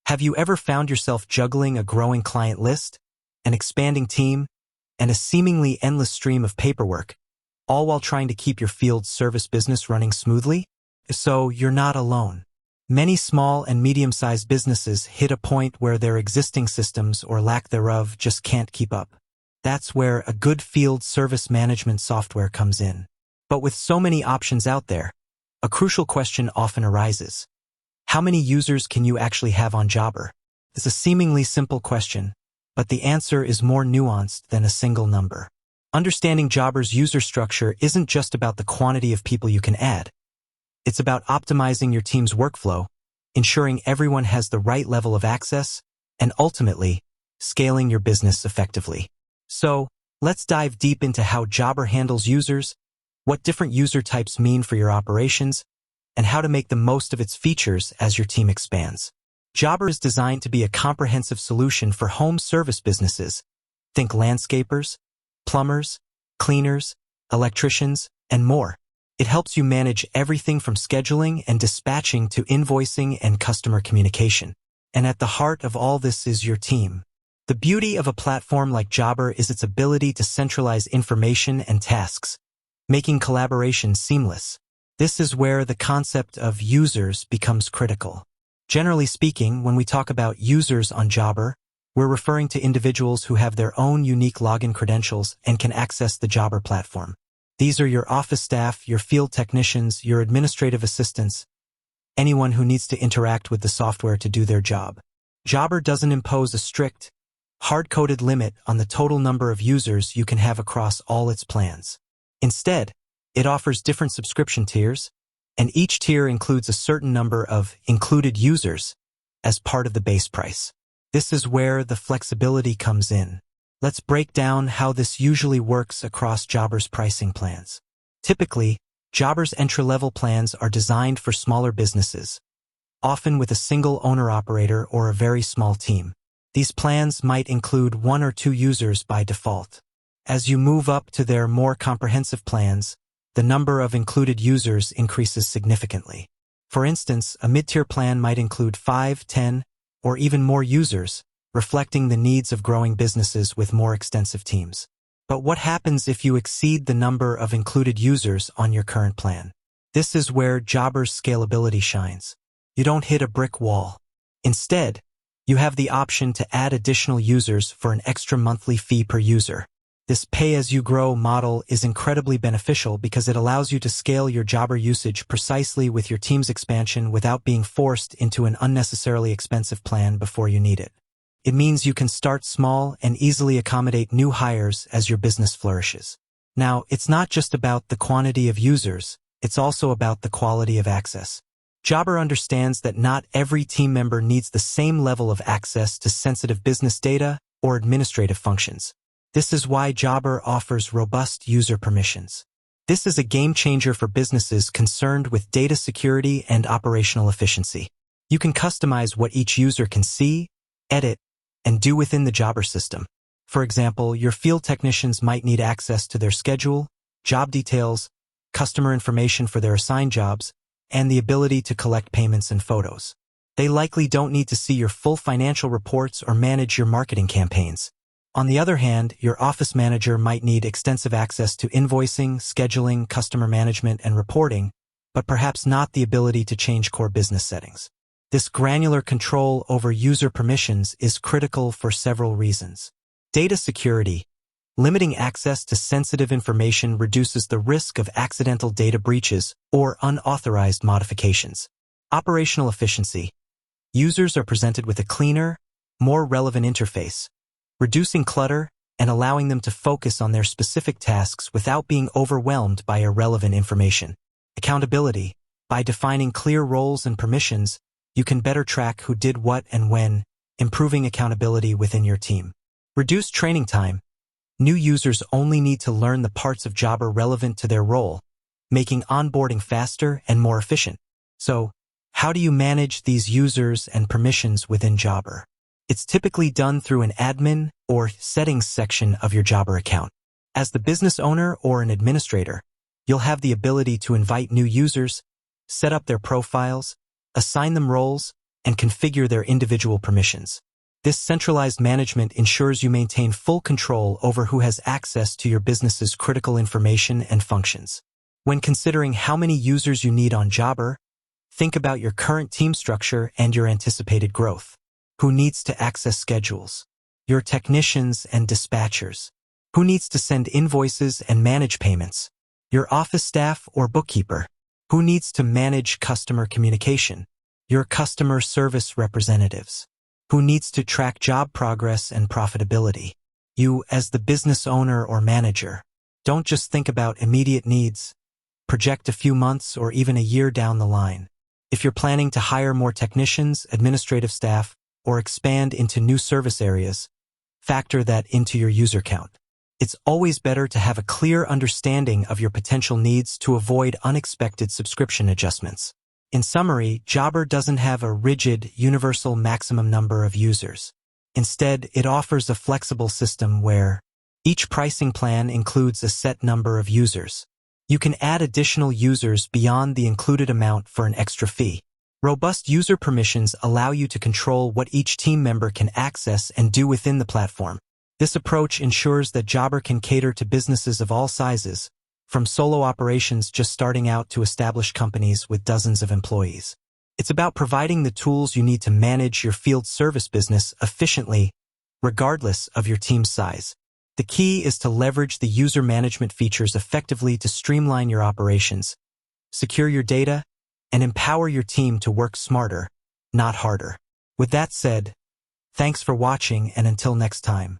Have you ever found yourself juggling a growing client list, an expanding team, and a seemingly endless stream of paperwork, all while trying to keep your field service business running smoothly? So you're not alone. Many small and medium-sized businesses hit a point where their existing systems or lack thereof just can't keep up. That's where a good field service management software comes in. But with so many options out there, a crucial question often arises. How many users can you actually have on Jobber? It's a seemingly simple question, but the answer is more nuanced than a single number. Understanding Jobber's user structure isn't just about the quantity of people you can add. It's about optimizing your team's workflow, ensuring everyone has the right level of access, and ultimately, scaling your business effectively. So, let's dive deep into how Jobber handles users, what different user types mean for your operations, and how to make the most of its features as your team expands. Jobber is designed to be a comprehensive solution for home service businesses. Think landscapers, plumbers, cleaners, electricians, and more. It helps you manage everything from scheduling and dispatching to invoicing and customer communication. And at the heart of all this is your team. The beauty of a platform like Jobber is its ability to centralize information and tasks, making collaboration seamless. This is where the concept of users becomes critical. Generally speaking, when we talk about users on Jobber, we're referring to individuals who have their own unique login credentials and can access the Jobber platform. These are your office staff, your field technicians, your administrative assistants, anyone who needs to interact with the software to do their job. Jobber doesn't impose a strict, hard-coded limit on the total number of users you can have across all its plans. Instead, it offers different subscription tiers, and each tier includes a certain number of included users as part of the base price. This is where the flexibility comes in. Let's break down how this usually works across Jobber's pricing plans. Typically, Jobber's entry-level plans are designed for smaller businesses, often with a single owner-operator or a very small team. These plans might include 1 or 2 users by default. As you move up to their more comprehensive plans, the number of included users increases significantly. For instance, a mid-tier plan might include 5, 10, or even more users, reflecting the needs of growing businesses with more extensive teams. But what happens if you exceed the number of included users on your current plan? This is where Jobber's scalability shines. You don't hit a brick wall. Instead, you have the option to add additional users for an extra monthly fee per user. This pay-as-you-grow model is incredibly beneficial because it allows you to scale your Jobber usage precisely with your team's expansion without being forced into an unnecessarily expensive plan before you need it. It means you can start small and easily accommodate new hires as your business flourishes. Now, it's not just about the quantity of users, it's also about the quality of access. Jobber understands that not every team member needs the same level of access to sensitive business data or administrative functions. This is why Jobber offers robust user permissions. This is a game changer for businesses concerned with data security and operational efficiency. You can customize what each user can see, edit, and do within the Jobber system. For example, your field technicians might need access to their schedule, job details, customer information for their assigned jobs, and the ability to collect payments and photos. They likely don't need to see your full financial reports or manage your marketing campaigns. On the other hand, your office manager might need extensive access to invoicing, scheduling, customer management, and reporting, but perhaps not the ability to change core business settings. This granular control over user permissions is critical for several reasons. Data security. Limiting access to sensitive information reduces the risk of accidental data breaches or unauthorized modifications. Operational efficiency. Users are presented with a cleaner, more relevant interface, reducing clutter and allowing them to focus on their specific tasks without being overwhelmed by irrelevant information. Accountability. By defining clear roles and permissions, you can better track who did what and when, improving accountability within your team. Reduced training time. New users only need to learn the parts of Jobber relevant to their role, making onboarding faster and more efficient. So, how do you manage these users and permissions within Jobber? It's typically done through an admin or settings section of your Jobber account. As the business owner or an administrator, you'll have the ability to invite new users, set up their profiles, assign them roles, and configure their individual permissions. This centralized management ensures you maintain full control over who has access to your business's critical information and functions. When considering how many users you need on Jobber, think about your current team structure and your anticipated growth. Who needs to access schedules? Your technicians and dispatchers. Who needs to send invoices and manage payments? Your office staff or bookkeeper? Who needs to manage customer communication? Your customer service representatives. Who needs to track job progress and profitability? You, as the business owner or manager. Don't just think about immediate needs. Project a few months or even a year down the line. If you're planning to hire more technicians, administrative staff, or expand into new service areas, factor that into your user count. It's always better to have a clear understanding of your potential needs to avoid unexpected subscription adjustments. In summary, Jobber doesn't have a rigid, universal maximum number of users. Instead, it offers a flexible system where each pricing plan includes a set number of users. You can add additional users beyond the included amount for an extra fee. Robust user permissions allow you to control what each team member can access and do within the platform. This approach ensures that Jobber can cater to businesses of all sizes, from solo operations just starting out to established companies with dozens of employees. It's about providing the tools you need to manage your field service business efficiently, regardless of your team's size. The key is to leverage the user management features effectively to streamline your operations, secure your data, and empower your team to work smarter, not harder. With that said, thanks for watching, and until next time.